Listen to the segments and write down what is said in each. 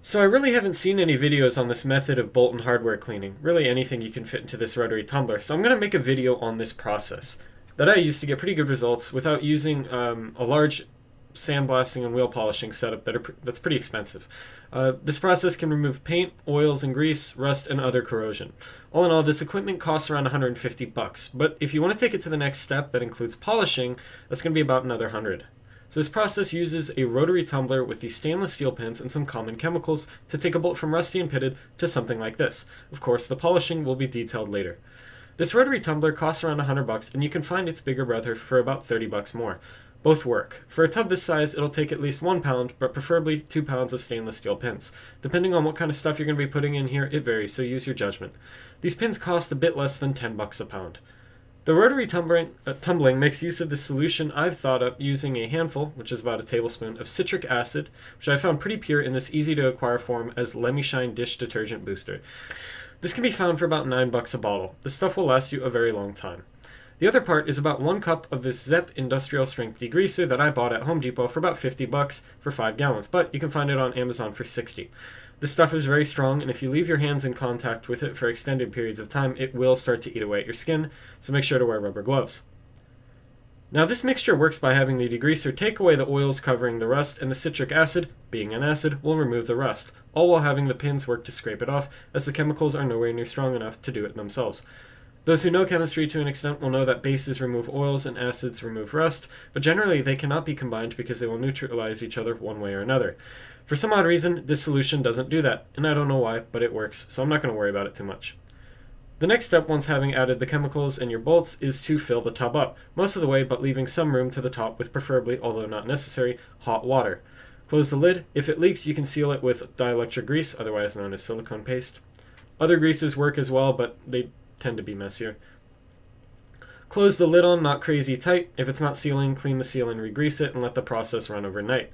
So I really haven't seen any videos on this method of bolt and hardware cleaning, really anything you can fit into this rotary tumbler, so I'm going to make a video on this process that I use to get pretty good results without using a large sandblasting and wheel polishing setup that's pretty expensive. This process can remove paint, oils and grease, rust, and other corrosion. All in all, this equipment costs around $150, but if you want to take it to the next step that includes polishing, that's going to be about another 100. So this process uses a rotary tumbler with these stainless steel pins and some common chemicals to take a bolt from rusty and pitted to something like this. Of course, the polishing will be detailed later. This rotary tumbler costs around $100, and you can find its bigger brother for about $30 more. Both work. For a tub this size, it'll take at least 1 pound, but preferably 2 pounds of stainless steel pins. Depending on what kind of stuff you're going to be putting in here, it varies, so use your judgment. These pins cost a bit less than $10 a pound. The rotary tumbling makes use of the solution I've thought up using a handful, which is about a tablespoon, of citric acid, which I found pretty pure in this easy-to-acquire form as Lemmy Shine Dish Detergent Booster. This can be found for about $9 a bottle. This stuff will last you a very long time. The other part is about 1 cup of this Zep industrial strength degreaser that I bought at Home Depot for about $50 for 5 gallons, but you can find it on Amazon for $60. This stuff is very strong, and if you leave your hands in contact with it for extended periods of time, it will start to eat away at your skin, so make sure to wear rubber gloves. Now this mixture works by having the degreaser take away the oils covering the rust, and the citric acid, being an acid, will remove the rust, all while having the pins work to scrape it off, as the chemicals are nowhere near strong enough to do it themselves. Those who know chemistry to an extent will know that bases remove oils and acids remove rust, but generally they cannot be combined because they will neutralize each other one way or another. For some odd reason, this solution doesn't do that, and I don't know why, but it works, so I'm not going to worry about it too much. The next step, once having added the chemicals and your bolts, is to fill the tub up, most of the way but leaving some room to the top with preferably, although not necessary, hot water. Close the lid. If it leaks, you can seal it with dielectric grease, otherwise known as silicone paste. Other greases work as well, but they tend to be messier. Close the lid on not crazy tight. If it's not sealing, clean the seal and re-grease it and let the process run overnight.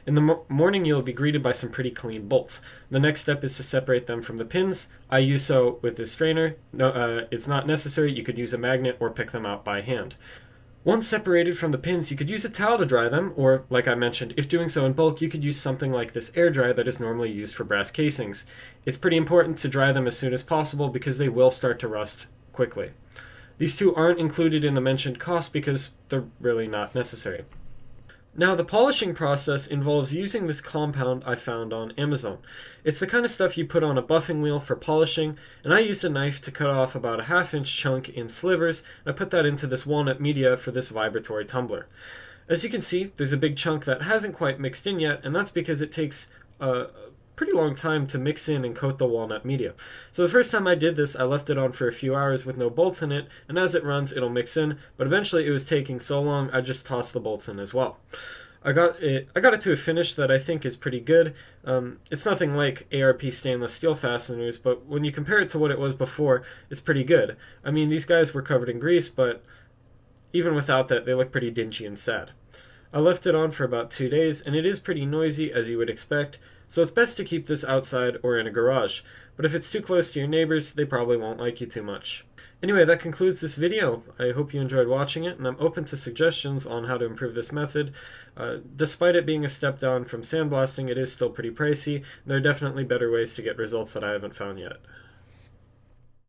In the morning, you'll be greeted by some pretty clean bolts. The next step is to separate them from the pins. I use so with this strainer. No, it's not necessary. You could use a magnet or pick them out by hand. Once separated from the pins, you could use a towel to dry them, or, like I mentioned, if doing so in bulk, you could use something like this air dry that is normally used for brass casings. It's pretty important to dry them as soon as possible because they will start to rust quickly. These two aren't included in the mentioned cost because they're really not necessary. Now, the polishing process involves using this compound I found on Amazon. It's the kind of stuff you put on a buffing wheel for polishing, and I used a knife to cut off about a ½ inch chunk in slivers, and I put that into this walnut media for this vibratory tumbler. As you can see, there's a big chunk that hasn't quite mixed in yet, and that's because it takes a pretty long time to mix in and coat the walnut media. So the first time I did this, I left it on for a few hours with no bolts in it, and as it runs, it'll mix in, but eventually it was taking so long, I just tossed the bolts in as well. I got it to a finish that I think is pretty good. It's nothing like ARP stainless steel fasteners, but when you compare it to what it was before, it's pretty good. I mean, these guys were covered in grease, but even without that, they look pretty dingy and sad. I left it on for about 2 days, and it is pretty noisy, as you would expect, so it's best to keep this outside or in a garage. But if it's too close to your neighbors, they probably won't like you too much. Anyway, that concludes this video. I hope you enjoyed watching it, and I'm open to suggestions on how to improve this method. Despite it being a step down from sandblasting, it is still pretty pricey. There are definitely better ways to get results that I haven't found yet.